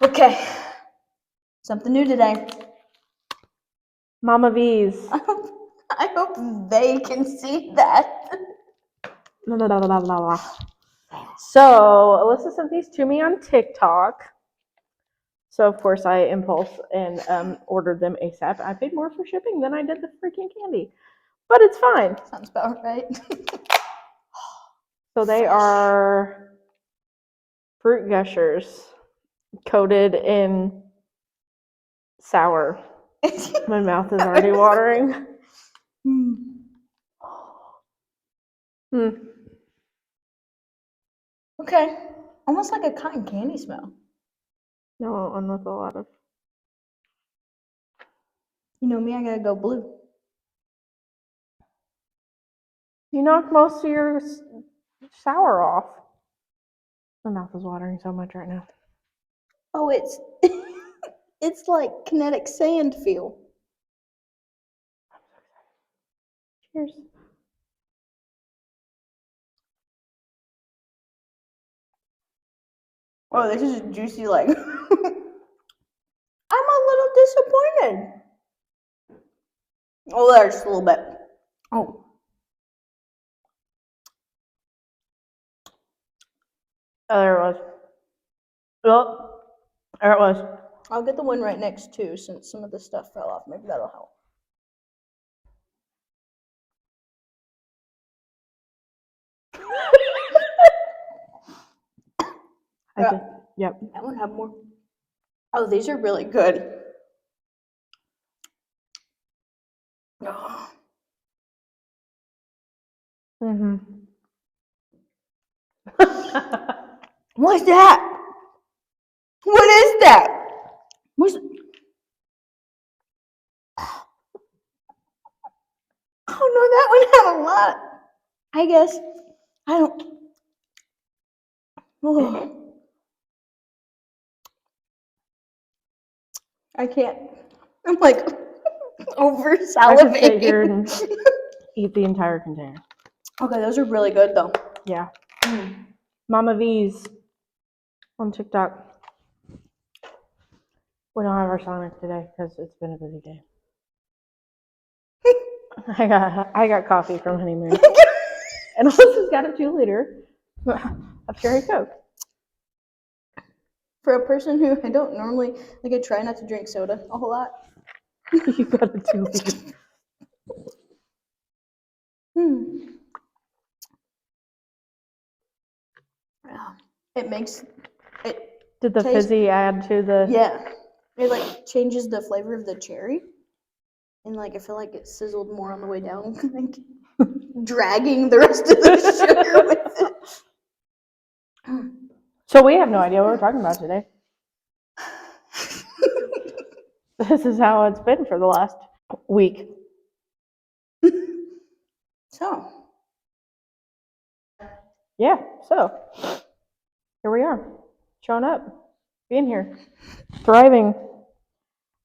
Okay. Something new today. Mama V's. I hope they can see that. So, Alyssa sent these to me on TikTok. So, of course, I impulse and ordered them ASAP. I paid more for shipping than I did the freaking candy. But it's fine. Sounds about right. So, they are fruit gushers coated in sour. My mouth is already watering. Okay. Almost like a cotton candy smell. No, I'm with a lot of. You know me, I gotta go blue. You knocked most of your sour off. My mouth is watering so much right now. Oh, it's it's like kinetic sand feel. Cheers. Oh, this is juicy like I'm a little disappointed. Oh, there's just a little bit. Oh. Oh, there it was. Oh, there it was. I'll get the one right next to since some of the stuff fell off. Maybe that'll help. I did. Yep. I want to have more. Oh, these are really good. Mm-hmm. What's that? What is that? What's... Oh no, that one had a lot. I guess I don't. Oh. I can't. I'm like over I could sit here salivating. and eat the entire container. Okay, those are really good though. Yeah. Mama V's on TikTok. We don't have our Sonic today because it's been a busy day. I got coffee from Honeymoon. And Alyssa's got a 2-liter of cherry Coke. For a person who I don't normally like, I try not to drink soda a whole lot. You got a 2-liter. It makes it. Did the fizzy add to the? Yeah, it like changes the flavor of the cherry, and like I feel like it sizzled more on the way down, like dragging the rest of the sugar with it. So we have no idea what we're talking about today. This is how it's been for the last week. So. Yeah, so here we are, showing up, being here, thriving,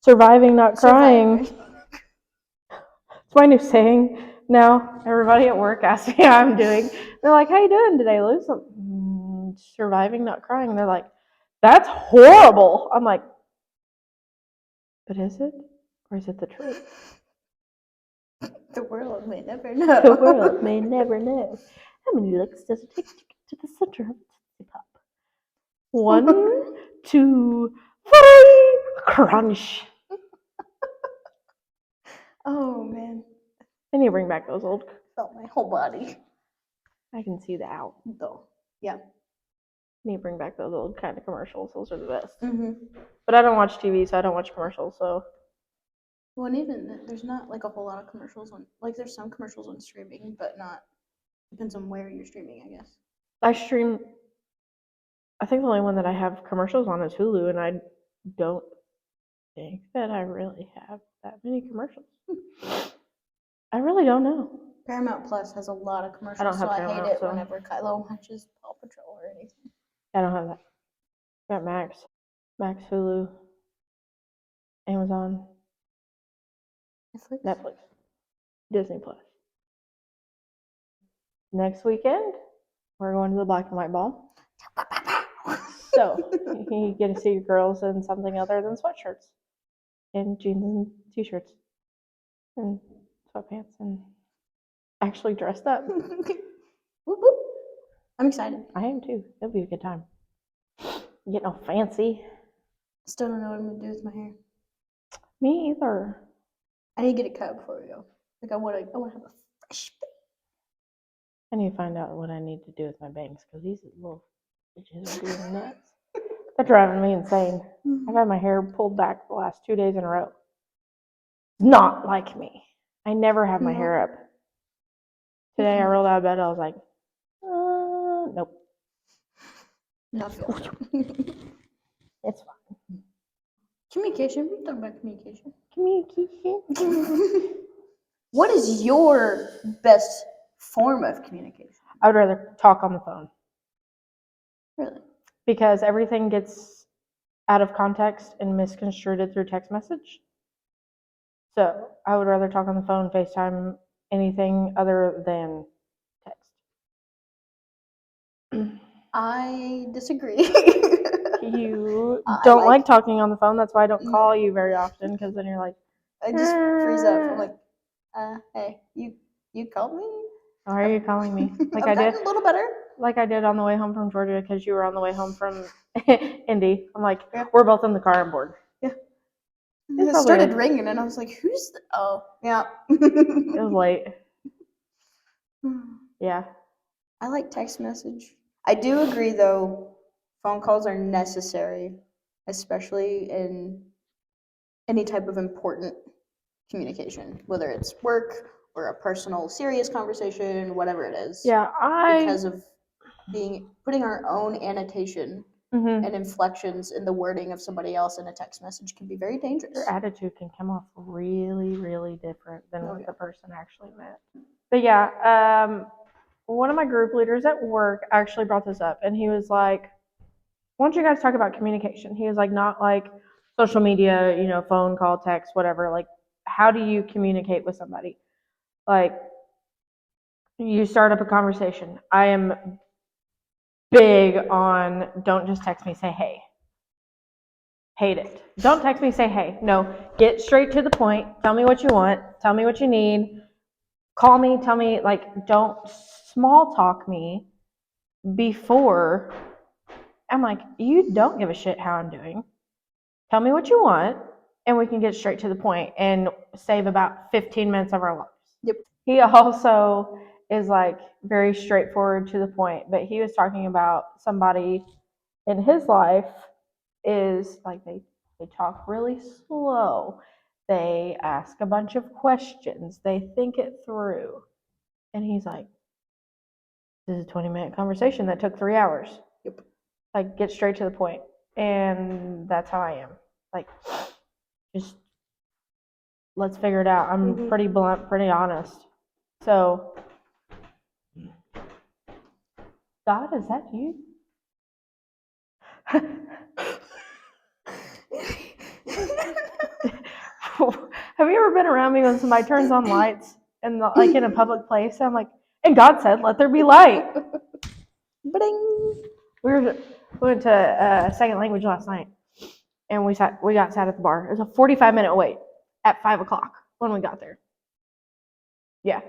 surviving, not crying. It's my new saying now. Everybody at work asks me how I'm doing. They're like, "How you doing today, Lys?" Surviving, not crying. And they're like, "That's horrible." I'm like, "But is it? Or is it the truth?" The world may never know. The world may never know. How many licks does it take to get to the center of the pop? 1, 2, 3, crunch. Oh man. I need to bring back those old. Felt my whole body. I can see the out. Though. Yeah. I need to bring back those old kind of commercials. Those are the best. Mm-hmm. But I don't watch TV, so I don't watch commercials. So. Well, and even there's not like a whole lot of commercials on. Like there's some commercials on streaming, but not. Depends on where you're streaming, I guess. I stream. I think the only one that I have commercials on is Hulu, and I don't think that I really have that many commercials. I really don't know. Paramount Plus has a lot of commercials, I don't have so Paramount, I hate it so. whenever Kylo watches Paw Patrol or anything. I don't have that. I got Max, Hulu, Amazon, Netflix, Disney Plus. Next weekend, we're going to the Black and White Ball. So you get to see girls in something other than sweatshirts and jeans and t-shirts and sweatpants and actually dressed up. Whoop, whoop. I'm excited. I am too. It'll be a good time. Getting all fancy. Still don't know what I'm gonna do with my hair. Me either. I need to get it cut before we go. Like I want to have a fresh face. I need to find out what I need to do with my bangs because these little bitches are doing nuts. They're driving me insane. I've had my hair pulled back the last 2 days in a row. Not like me. I never have my hair up. Today I rolled out of bed. I was like, nope. Not feeling It's fine. Communication. We talk about communication. Communication. What is your best form of communication? I would rather talk on the phone Really? because everything gets out of context and misconstrued through text message. So I would rather talk on the phone, FaceTime, anything other than text. I disagree. You I don't like- like talking on the phone. That's why I don't call you very often because then you're like, I just freeze up. I'm like, hey, you called me? why are you calling me? Like I've I did. gotten a little better. Like I did on the way home from Georgia because you were on the way home from Indy. I'm like, Yeah. we're both in the car on board. Yeah. It's It probably started good. ringing, and I was like, "Who's the?" Oh, yeah. It was late. Yeah. I like text message. I do agree, though. Phone calls are necessary, especially in any type of important communication, whether it's work or a personal, serious conversation, whatever it is. Yeah, Because of putting our own annotation Mhm. and inflections in the wording of somebody else in a text message can be very dangerous. Your attitude can come off really, really different than Oh, what yeah. the person actually meant. But yeah, one of my group leaders at work actually brought this up, and he was like, "Why don't you guys talk about communication?" He was like, "Not like social media, phone call, text, whatever. Like, how do you communicate with somebody? Like, you start up a conversation. I am big on don't just text me, say hey. Hate it. Don't text me, say hey. No, get straight to the point. Tell me what you want. Tell me what you need. Call me. Tell me, like, don't small talk me before. I'm like, you don't give a shit how I'm doing. Tell me what you want, and we can get straight to the point and save about 15 minutes of our lives. Yep. He also is like very straightforward to the point, but he was talking about somebody in his life is like they talk really slow. They ask a bunch of questions. They think it through. And he's like, this is a 20-minute conversation that took 3 hours. Yep. Like, get straight to the point. And that's how I am. Like, just let's figure it out. I'm pretty blunt, pretty honest. So, God, is that you? Have you ever been around me when somebody turns on lights and like in a public place? I'm like, and God said, "Let there be light." Bling. We went to second language last night, and we got sat at the bar. It was a 45-minute wait at 5:00 when we got there. Yeah,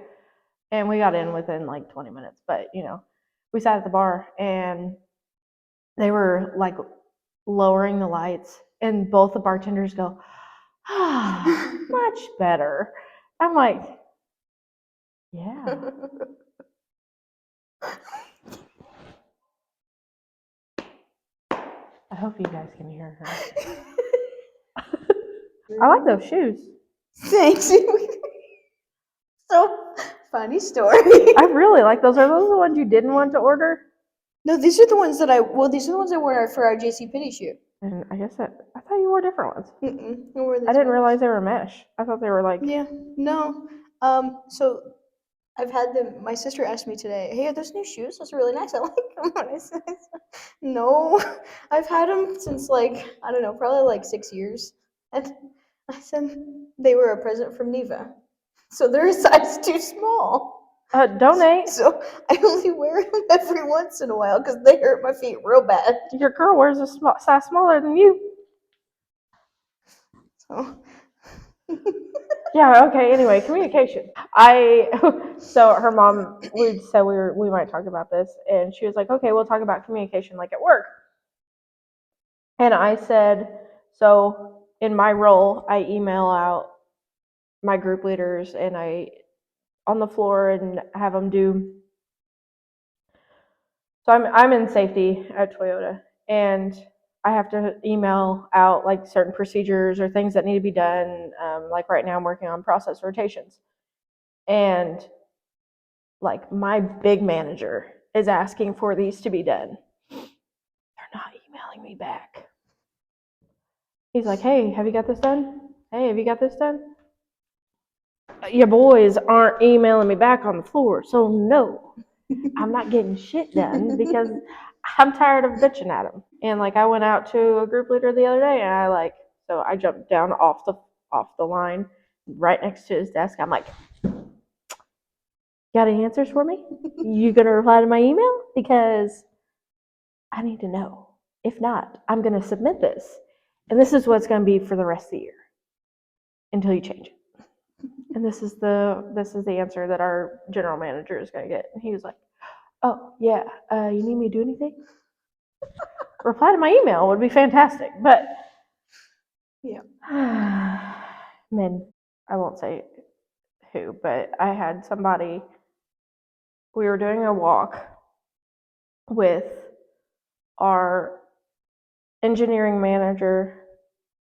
and we got in within like 20 minutes, but we sat at the bar and they were like lowering the lights, and both the bartenders go, much better. I'm like, yeah. I hope you guys can hear her. I like those shoes. Thanks. So funny story. I really like those. Are those the ones you didn't want to order? No, these are the ones that I wore for our JC Penney shoot. And I thought you wore different ones. I wore these I didn't ones. realize they were mesh. I thought they were like. Yeah, no. So I've had them. My sister asked me today, "Hey, are those new shoes? Those are really nice. I like them." And I said, "No, I've had them since like I don't know, probably like 6 years." And I said they were a present from Neva, so they're a size too small. Donate. So I only wear them every once in a while because they hurt my feet real bad. Your girl wears a size smaller than you. So Yeah, okay, anyway, communication. So her mom, we said we might talk about this, and she was like, okay, we'll talk about communication like at work. And I said, so in my role, I email out my group leaders and I on the floor and have them do. So I'm in safety at Toyota, and I have to email out like certain procedures or things that need to be done. Like right now, I'm working on process rotations, and like my big manager is asking for these to be done. They're not emailing me back. He's like, hey, have you got this done? Hey, have you got this done? Your boys aren't emailing me back on the floor, so no, I'm not getting shit done because I'm tired of bitching at them. And like I went out to a group leader the other day, and I jumped down off the line right next to his desk. I'm like, got any answers for me? You gonna reply to my email? Because I need to know. If not, I'm gonna submit this. And this is what's gonna be for the rest of the year until you change it. And this is the answer that our general manager is gonna get. And he was like, oh yeah, you need me to do anything? Reply to my email would be fantastic. But yeah. men, I won't say who, but I had somebody, we were doing a walk with our engineering manager,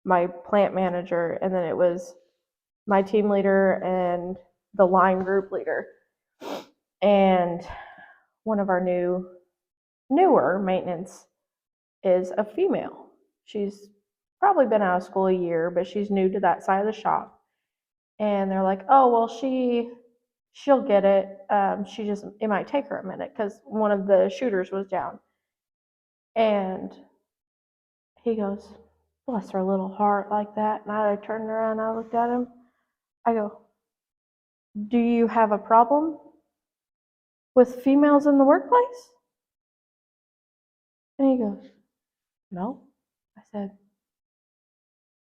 my plant manager, and then it was my team leader and the line group leader. And one of our newer maintenance is a female. She's probably been out of school a year, but she's new to that side of the shop. And they're like, oh well, she'll get it. It might take her a minute because one of the shooters was down. And he goes, bless her little heart like that. And I turned around and I looked at him. I go, do you have a problem with females in the workplace? And he goes, no. I said,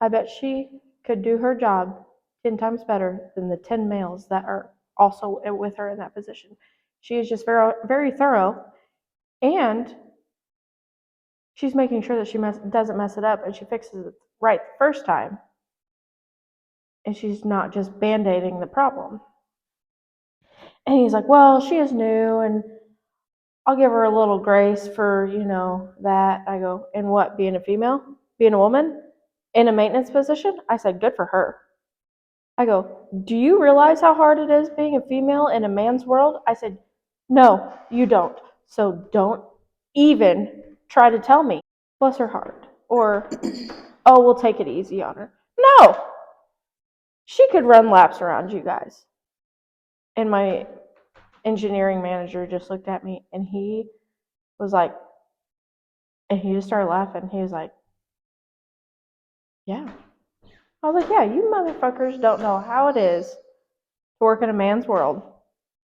I bet she could do her job 10 times better than the 10 males that are also with her in that position. She is just very, very thorough, and she's making sure that she doesn't mess it up and she fixes it right the first time. And she's not just band-aiding the problem. And he's like, well, she is new and I'll give her a little grace for, that. I go, and what, being a female? Being a woman? In a maintenance position? I said, good for her. I go, do you realize how hard it is being a female in a man's world? I said, no, you don't. So don't even try to tell me. Bless her heart. Or, oh, we'll take it easy on her. No! She could run laps around you guys. And my engineering manager just looked at me and he was like, and he just started laughing. He was like, yeah. I was like, yeah, you motherfuckers don't know how it is to work in a man's world.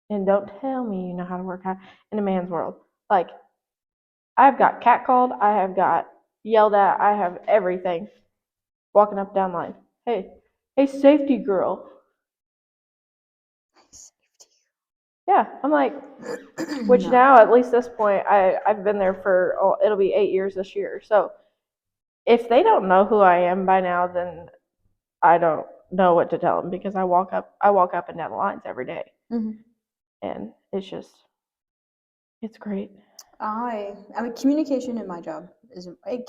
And don't tell me you know how to work in a man's world. Like, I've got catcalled, I have got yelled at, I have everything walking up down the line. Hey, safety girl. Yeah, I'm like, which No. now at least this point, I've been there for it'll be 8 years this year. So if they don't know who I am by now, then I don't know what to tell them because I walk up and down the lines every day. Mm-hmm. And it's great. I mean, communication in my job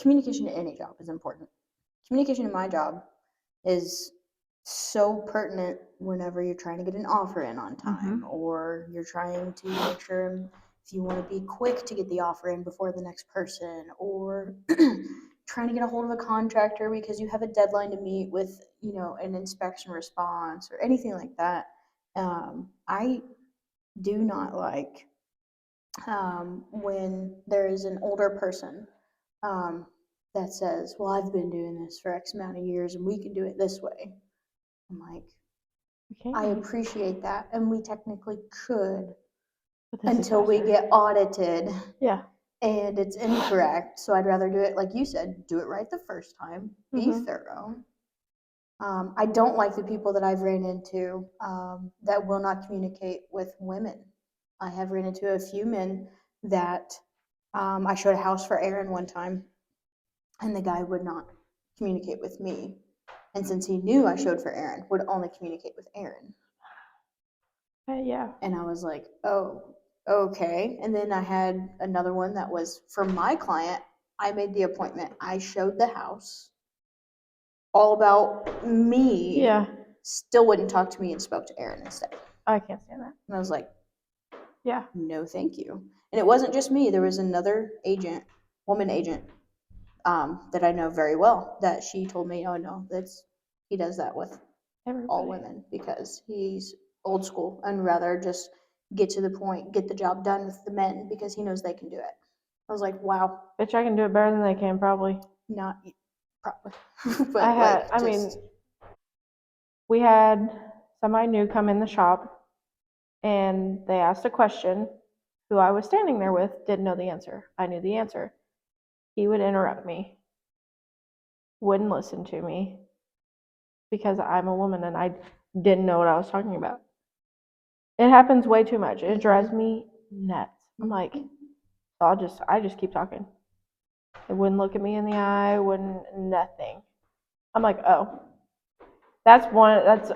communication in any job is important. Communication in my job is so pertinent whenever you're trying to get an offer in on time, or you're trying to make sure if you want to be quick to get the offer in before the next person, or trying to get a hold of a contractor because you have a deadline to meet with, an inspection response or anything like that. I do not like when there is an older person um, that says, well, I've been doing this for X amount of years and we can do it this way. I'm like, We can't I use appreciate that, and we technically could but this is until we faster. get audited Yeah. and it's incorrect. So I'd rather do it like you said, do it right the first time, be Mhm. thorough. I don't like the people that I've ran into that will not communicate with women. I have ran into a few men that I showed a house for Aaron one time, and the guy would not communicate with me. And since he knew I showed for Aaron, would only communicate with Aaron. Yeah. And I was like, oh, okay. And then I had another one that was for my client. I made the appointment. I showed the house, all about me. Yeah. Still wouldn't talk to me and spoke to Aaron instead. I can't stand that. And I was like, Yeah. no, thank you. And it wasn't just me. There was another agent, woman agent, that I know very well. That she told me, oh no, he does that with Everybody. all women because he's old school and rather just get to the point, get the job done with the men because he knows they can do it. I was like, wow. Bitch, I can do it better than they can, probably. Not probably, but we had somebody new come in the shop and they asked a question. Who I was standing there with didn't know the answer. I knew the answer. He would interrupt me, wouldn't listen to me because I'm a woman and I didn't know what I was talking about. It happens way too much. It drives me nuts. I'm like, I just keep talking. It wouldn't look at me in the eye, wouldn't nothing. I'm like, oh, that's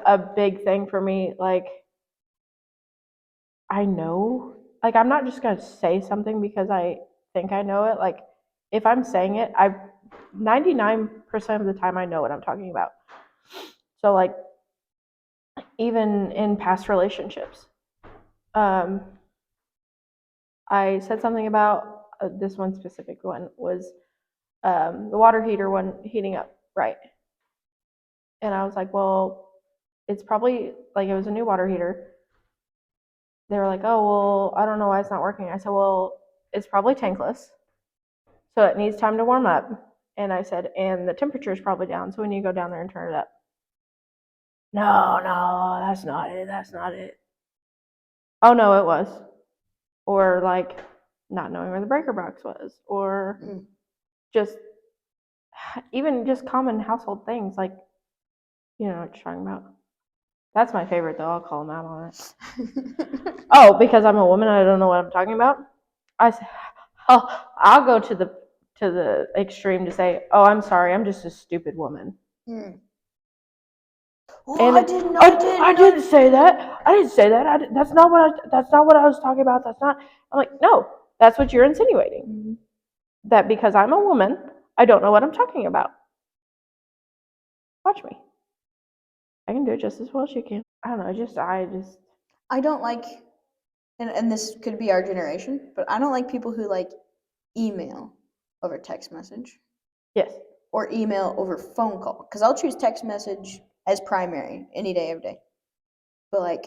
a big thing for me. Like, I know, like, I'm not just gonna say something because I think I know it. Like, if I'm saying it, 99% of the time I know what I'm talking about. So, like, even in past relationships, I said something about this one specific one was the water heater wasn't heating up right. And I was like, well, it's probably like it was a new water heater. They were like, oh, well, I don't know why it's not working. I said, well, it's probably tankless. So it needs time to warm up. And I said, and the temperature is probably down. So we need to go down there and turn it up. No, that's not it. That's not it. Oh, no, it was. Or like not knowing where the breaker box was. Or just even just common household things like, you know what you're talking about. That's my favorite though. I'll call him out on it. Oh, because I'm a woman and I don't know what I'm talking about. I'll go to the extreme to say, "Oh, I'm sorry. I'm just a stupid woman." Oh, And I didn't know. I didn't say that. I didn't say that. That's not what I was talking about. That's not. I'm like, no, that's what you're insinuating. That because I'm a woman, I don't know what I'm talking about. Watch me. I can do it just as well as you can. I don't know. I don't like, and this could be our generation, but I don't like people who like email over text message. Yes. Or email over phone call. Because I'll choose text message as primary any day, every day. But like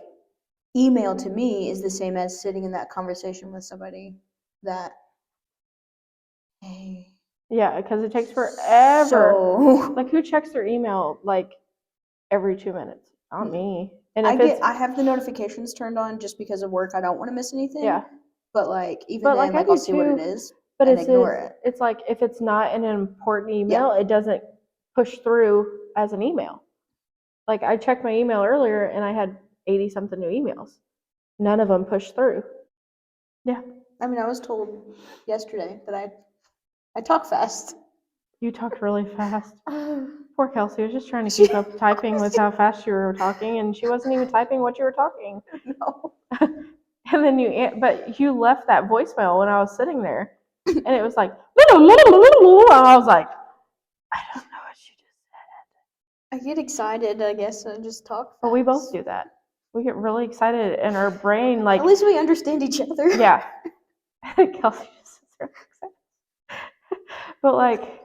email to me is the same as sitting in that conversation with somebody that, hey. Yeah, because it takes forever. So like who checks their email like every 2 minutes? Not me. And if I have the notifications turned on just because of work. I don't want to miss anything. Yeah. But like even But then, like I do I'll see what too, it is but and ignore it. It's like if it's not an important email, it doesn't push through as an email. Like I checked my email earlier and I had 80 something new emails. None of them pushed through. Yeah. I mean, I was told yesterday that I talk fast. You talk really fast. Poor Kelsey was just trying to keep up typing with how fast you were talking, and she wasn't even typing what you were talking. No. And then but you left that voicemail when I was sitting there, and it was like, and I was like, I don't know what you just said. I get excited, I guess, and just talk fast. But we both do that. We get really excited, and our brain like. At least we understand each other. Yeah. Kelsey just is really excited. But like.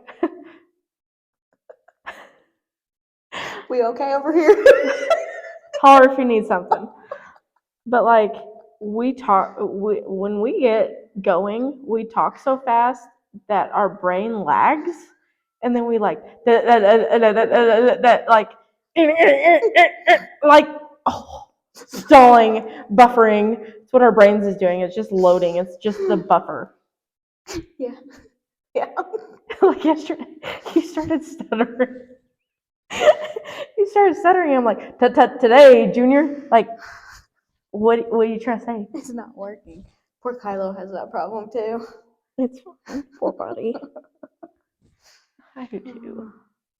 We okay over here? Holler if you need something. But like when we get going, we talk so fast that our brain lags, and then we like that like stalling, buffering. It's what our brains is doing. It's just loading. It's just the buffer. Yeah. Yeah. Like yesterday, he started stuttering. He started stuttering. I'm like, today, Junior. Like, what are you trying to say? It's not working. Poor Kylo has that problem too. It's fine. Poor buddy. I do too.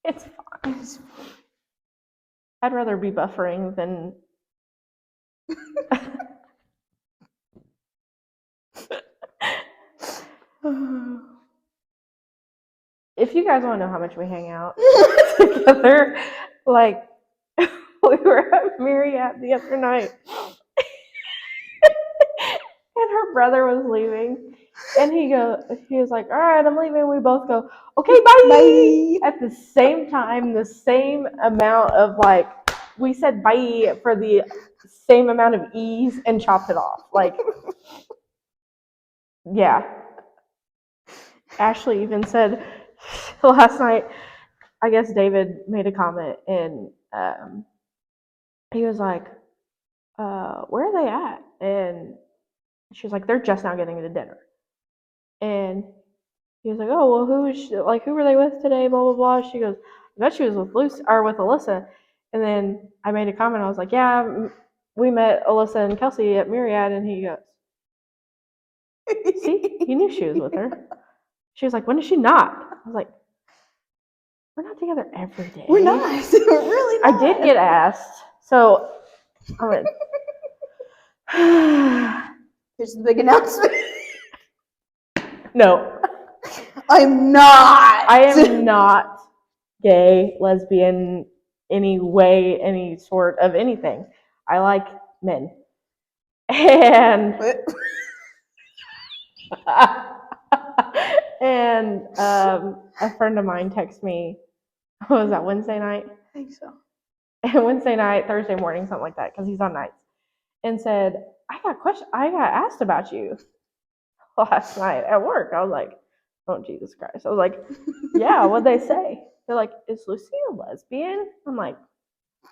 It's fine. I'd rather be buffering than. If you guys want to know how much we hang out together, like we were at Marriott the other night, and her brother was leaving, and he was like, "All right, I'm leaving." We both go, "Okay, bye." Bye. At the same time, the same amount of like, we said bye for the same amount of ease and chopped it off. Like, yeah. Ashley even said last night, I guess David made a comment, and he was like, where are they at? And she was like, they're just now getting to dinner. And he was like, oh, well, who were they with today? Blah, blah, blah. She goes, I bet she was with with Alyssa. And then I made a comment. I was like, yeah, we met Alyssa and Kelsey at Marriott. And he goes, see, he knew she was with her. She was like, when is she not? I was like, we're not together every day. We're not. We're really not. I did get asked. So I went, here's the big announcement. no. I'm not. I am not gay, lesbian, any way, any sort of anything. I like men. And and a friend of mine texted me, what was that, Wednesday night? I think so. And Wednesday night, Thursday morning, something like that, because he's on nights, and said, I got asked about you last night at work. I was like, oh, Jesus Christ. I was like, yeah, what'd they say? They're like, is Lucy a lesbian? I'm like,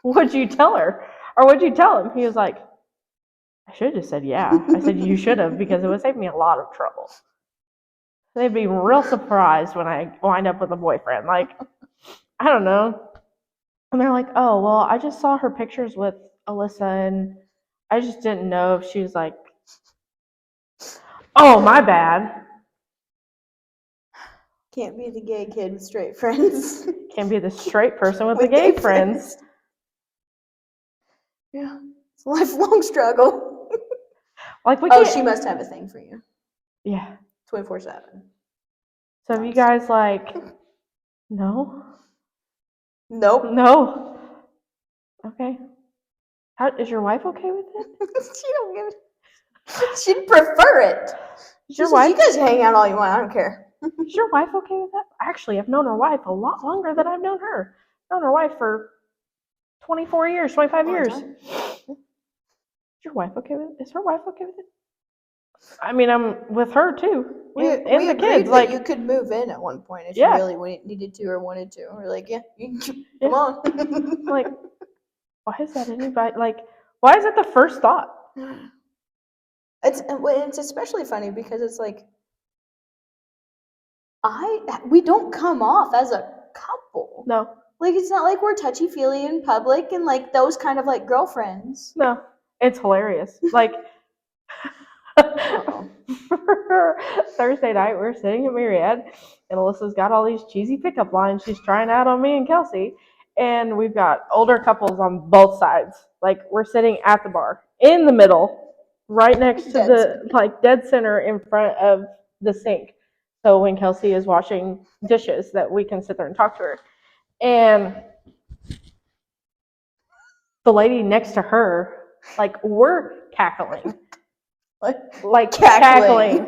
what'd you tell her? Or what'd you tell him? He was like, I should have just said yeah. I said, you should have, because it would save me a lot of trouble. They'd be real surprised when I wind up with a boyfriend. Like, I don't know. And they're like, oh, well, I just saw her pictures with Alyssa, and I just didn't know if she was like, oh, my bad. Can't be the gay kid with straight friends. Can't be the straight person with the gay friends. Yeah, it's a lifelong struggle. Like, we Oh, can't. she must have a thing for you. Yeah. 24/7. So if you guys like, no? Nope. No. Okay. Is your wife okay with it? She don't give it. She'd prefer it. Is She your says, wife? you guys hang out all you want. I don't care. Is your wife okay with that? Actually, I've known her wife a lot longer than I've known her. I've known her wife for 24 years, 25 Long years. time. Is your wife okay with it? Is her wife okay with it? I mean, I'm with her too. We and the agreed kids. that Like, you could move in at one point if Yeah. you really needed to or wanted to. We're like, yeah, you can, Yeah. come on. like, why is that anybody? Like, why is that the first thought? It's especially funny because it's like we don't come off as a couple. No. Like, it's not like we're touchy-feely in public and like those kind of like girlfriends. No. It's hilarious. Like, Thursday night, we're sitting at Marriott, and Alyssa's got all these cheesy pickup lines she's trying out on me and Kelsey, and we've got older couples on both sides. Like, we're sitting at the bar, in the middle, right next to dead center in front of the sink. So when Kelsey is washing dishes, that we can sit there and talk to her. And the lady next to her, like, we're cackling. Like cackling.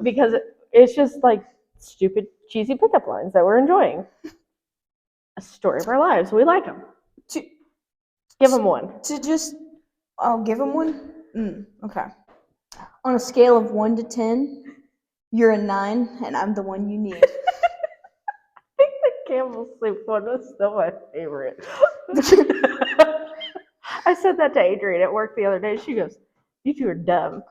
Because it's just like stupid, cheesy pickup lines that we're enjoying. A story of our lives. We like them. Give them one. I'll give them one? Okay. On a scale of 1 to 10, you're a 9, and I'm the one you need. I think the Campbell soup one was still my favorite. I said that to Adrienne at work the other day. She goes, "You two are dumb."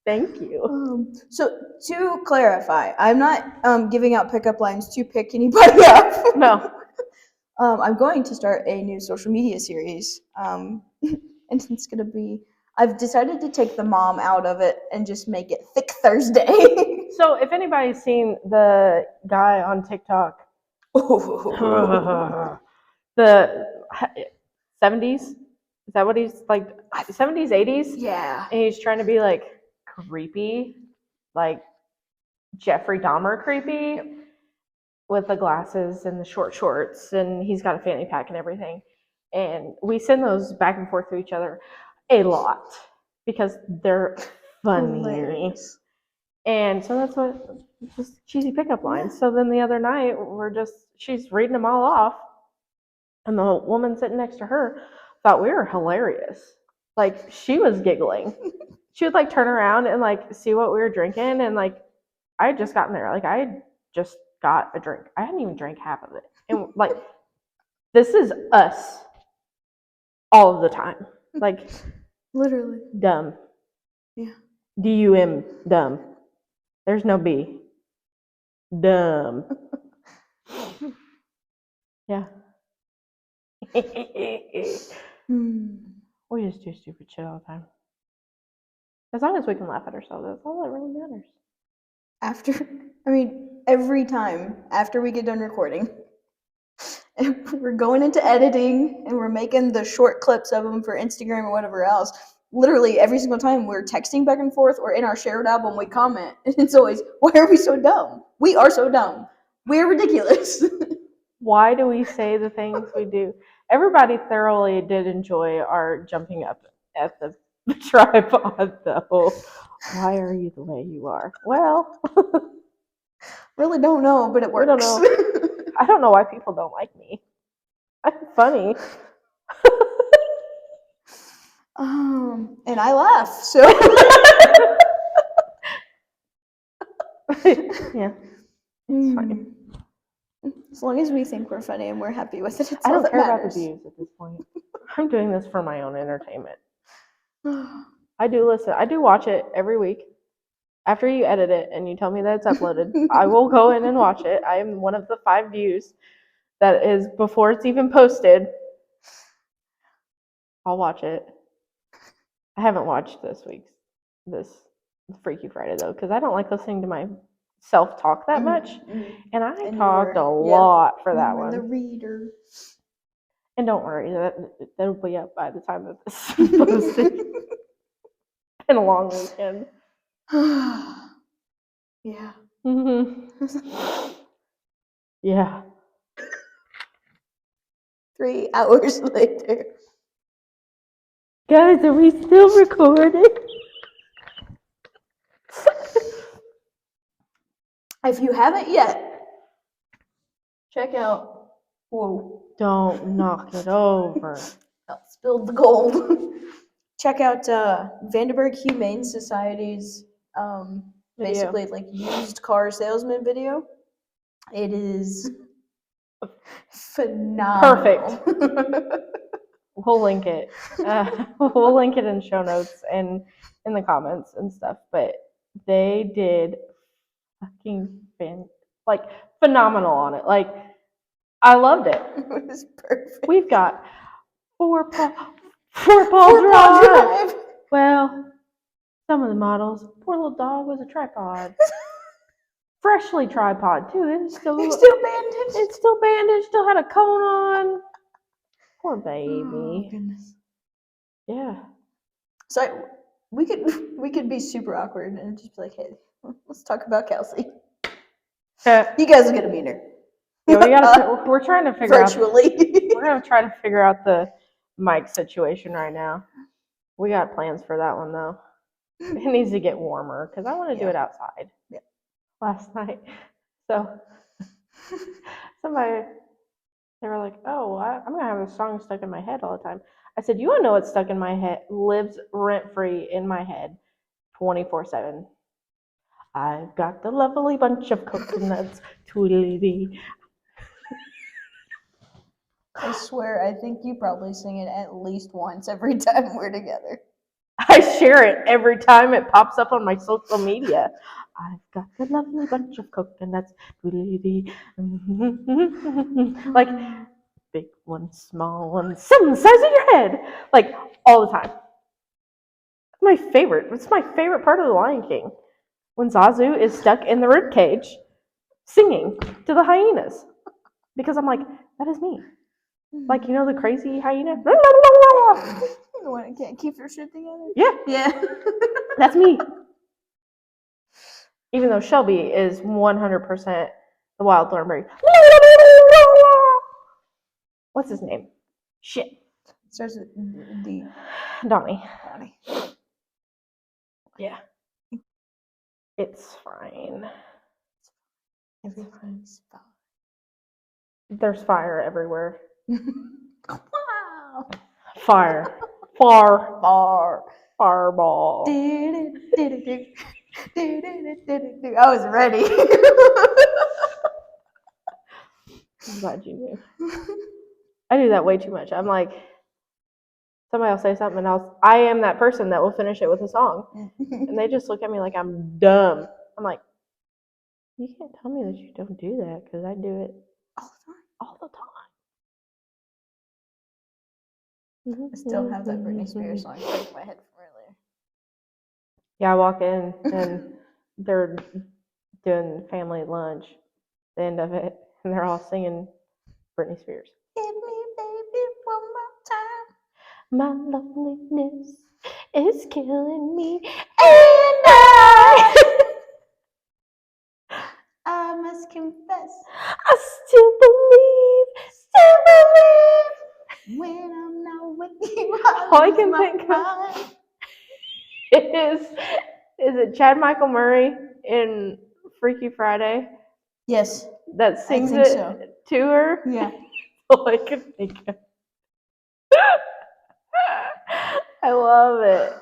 Thank you. So to clarify, I'm not giving out pickup lines to pick anybody up. No. I'm going to start a new social media series, and it's gonna be. I've decided to take the mom out of it and just make it Thick Thursday. So if anybody's seen the guy on TikTok, the 70s, is that what he's like? 70s, 80s, yeah. and he's trying to be like creepy, like Jeffrey Dahmer creepy, with the glasses and the short shorts, and he's got a fanny pack and everything. And we send those back and forth to each other a lot because they're funny. Hilarious. And so that's what just cheesy pickup lines. Yeah. So then the other night she's reading them all off, and the woman sitting next to her thought we were hilarious. Like she was giggling. She would like turn around and like see what we were drinking, and like I had just gotten there. Like I had just got a drink. I hadn't even drank half of it. And like this is us all of the time. Like literally dumb. Yeah. D-U-M, dumb. There's no B. Dumb. Yeah. We just do stupid shit all the time. As long as we can laugh at ourselves, that's all that really matters. Every time after we get done recording, and we're going into editing and we're making the short clips of them for Instagram or whatever else. Literally every single time we're texting back and forth or in our shared album, we comment. And it's always, why are we so dumb? We are so dumb. We're ridiculous. Why do we say the things we do? Everybody thoroughly did enjoy our jumping up at the tripod, though. Why are you the way you are? Well, really don't know, but it works. I don't know why people don't like me. I'm funny. And I laugh, so. Yeah, it's funny. As long as we think we're funny and we're happy with it, I don't care about the views at this point. I'm doing this for my own entertainment. I do watch it every week. After you edit it and you tell me that it's uploaded, I will go in and watch it. I am one of the 5 views that is before it's even posted. I'll watch it. I haven't watched this Freaky Friday though, because I don't like listening to my self-talk that much, and I talked a lot for that one. The reader. And don't worry, that'll be up by the time that this is posted. Been a long weekend. Yeah. Yeah. 3 hours later. Guys, are we still recording? If you haven't yet, check out. Whoa. Don't knock it over. Spilled the gold. Check out Vandenberg Humane Society's basically like used car salesman video. It is phenomenal. Perfect. We'll link it. We'll link it in show notes and in the comments and stuff. But they did fucking phenomenal on it. Like I loved it. It was perfect. We've got 4-paw drive. Well, some of the models. Poor little dog was a tripod. Freshly tripod too. It's still bandaged. It's still bandaged. Still had a cone on. Poor baby. Oh, goodness. Yeah. So we could be super awkward and just be like, hey, let's talk about Kelsey. You guys will get a meter. Yeah, we're trying to figure virtually. We're gonna try to figure out the mic situation right now. We got plans for that one though. It needs to get warmer because I want to do it outside. Yeah. Last night, so they were like, "Oh, I'm gonna have a song stuck in my head all the time." I said, "You wanna know what's stuck in my head? Lives rent free in my head, 24/7. I've got the lovely bunch of coconuts, tweedledee." I swear, I think you probably sing it at least once every time we're together. I share it every time it pops up on my social media. I've got a lovely bunch of coconuts. Like, big one, small one, some the size of your head. Like, all the time. My favorite. It's my favorite part of The Lion King. When Zazu is stuck in the ribcage singing to the hyenas. Because I'm like, that is me. Like, you know the crazy hyena? The one that can't keep their shit together? Yeah, Yeah. that's me. Even though Shelby is 100% the wild thornberry. What's his name? Shit. It starts with D. Donnie. Donnie. Yeah. It's fine. Everything's fine. There's fire everywhere. Wow. Fire. Bar. Fireball. I was ready. I'm glad you knew. I do that way too much. I'm like, somebody will say something and I am that person that will finish it with a song. And they just look at me like I'm dumb. I'm like, you can't tell me that you don't do that because I do it all the time. I still have that Britney Spears song stuck in my head from earlier. Yeah, I walk in and they're doing family lunch, the end of it, and they're all singing Britney Spears. Hit me, baby, one more time. My loneliness is killing me, and I must confess, I still believe, when I'm not with you, all I can think of is it Chad Michael Murray in Freaky Friday Yes, that sings think it so. to her? Yeah. All I can think of. I love it.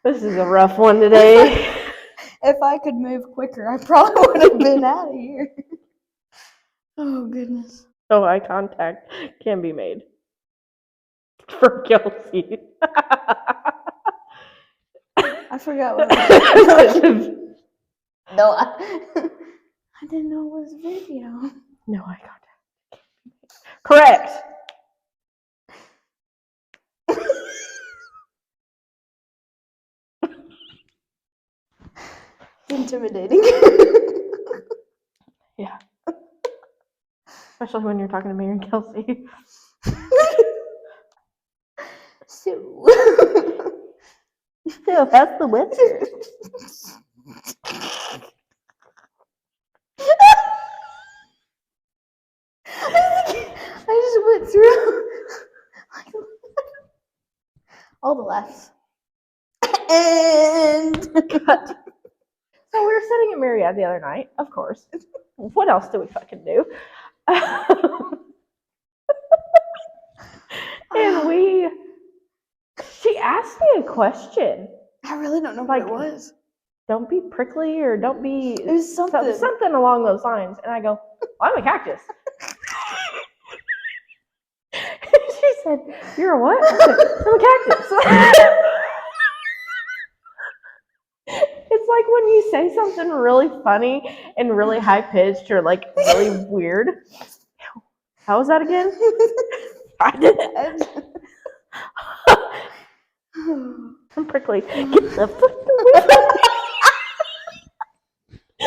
This is a rough one today. If I could move quicker, I probably would have been out of here. Oh, goodness. No eye contact can be made. For Kelsey. I forgot what I was. No, I didn't know it was video. No eye contact. Correct. Intimidating. Yeah. Especially when you're talking to Mary and Kelsey. So That's the weather. I just went through all the laughs. And Cut. So we were sitting at Marriott the other night, of course. What else do we fucking do? And she asked me a question. I really don't know what Like, it was. Don't be prickly or don't be It was something. something along those lines. And I go, well, I'm a cactus. She said, you're a what? I said, I'm a cactus. It's like when you say something really funny and really high pitched or like really weird. How was that again? I did it. I'm prickly. Get the fuck away from me.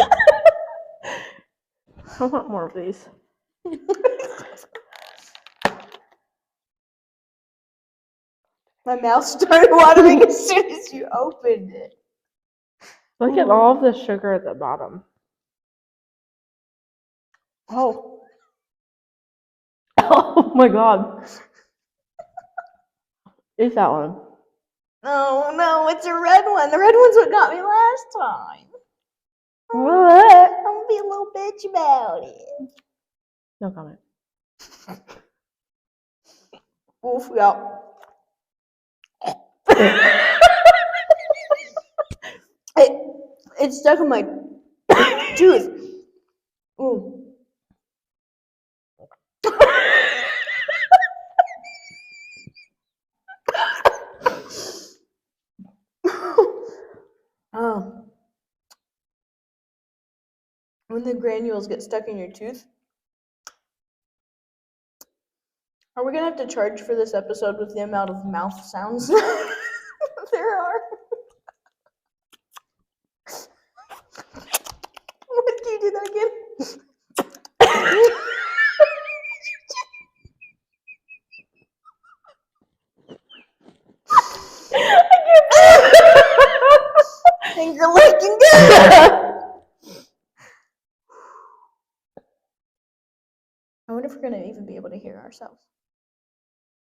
I want more of these. My mouth started watering as soon as you opened it. Look at all of the sugar at the bottom. Oh. Oh my god. Eat that one. Oh no, it's a red one. The red one's what got me last time. What? I'm gonna be a little bitch about it. No comment. Oof, yeah. It's stuck in my tooth. Ooh. Oh. When the granules get stuck in your tooth. Are we gonna have to charge for this episode with the amount of mouth sounds there are? What, can you do that again? Finger licking good. I wonder if we're gonna even be able to hear ourselves.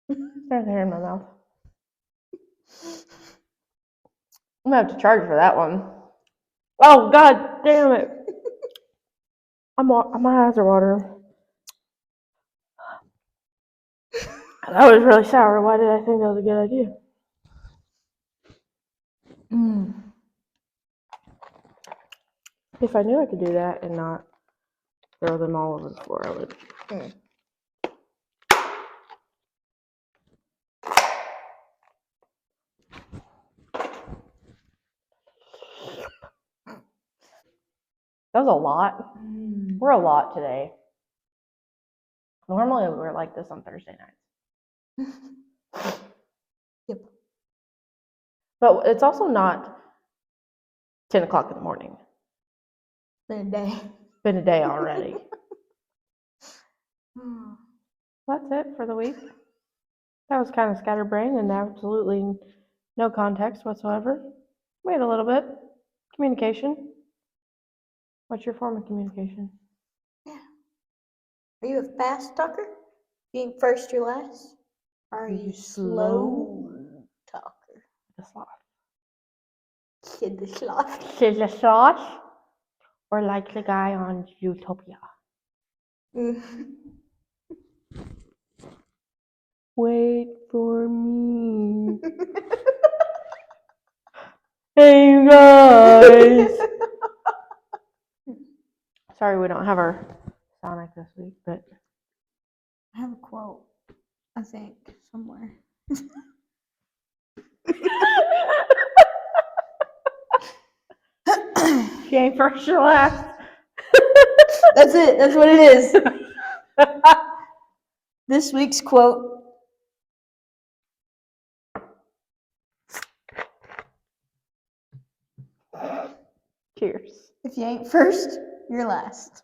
There's hair in my mouth. I'm gonna have to charge for that one. Oh, god damn it. My eyes are watering. That was really sour. Why did I think that was a good idea? If I knew I could do that and not throw them all over the floor, I would. That was a lot. We're a lot today. Normally we're like this on Thursday nights. Yep. But it's also not 10 o'clock in the morning. Been a day. Been a day already. That's it for the week. That was kind of scatterbrained and absolutely no context whatsoever. Wait a little bit. Communication. What's your form of communication? Yeah. Are you a fast talker? Being first or last? Are you slow talker? The sloth. Kid the sloth. She's a sloth? Or like the guy on Utopia? Wait for me. Hey, you guys. Sorry we don't have our Sonic this week, but I have a quote, I think, somewhere. she ain't first or last. That's it. That's what it is. This week's quote. Cheers. If you ain't first, you're last.